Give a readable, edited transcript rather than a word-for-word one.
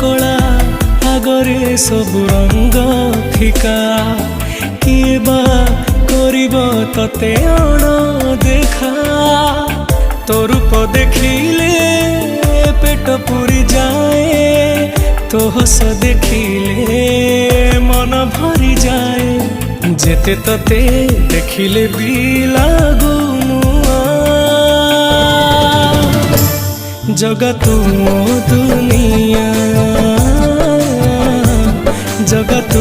कला आगरे सब रंग फिका किए बा करिब तते अण देखा तो रूप देखिले पेट पूरी जाए तो हस देखिले मन भरी जाए जेते तते देखिले भी लागू जगत मो दुनिया जगत